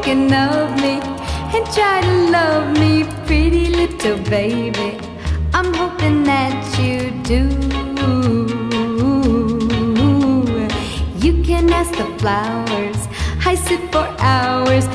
thinking of me and try to love me, pretty little baby. I'm hoping that you do. You can ask the flowers, I sit for hours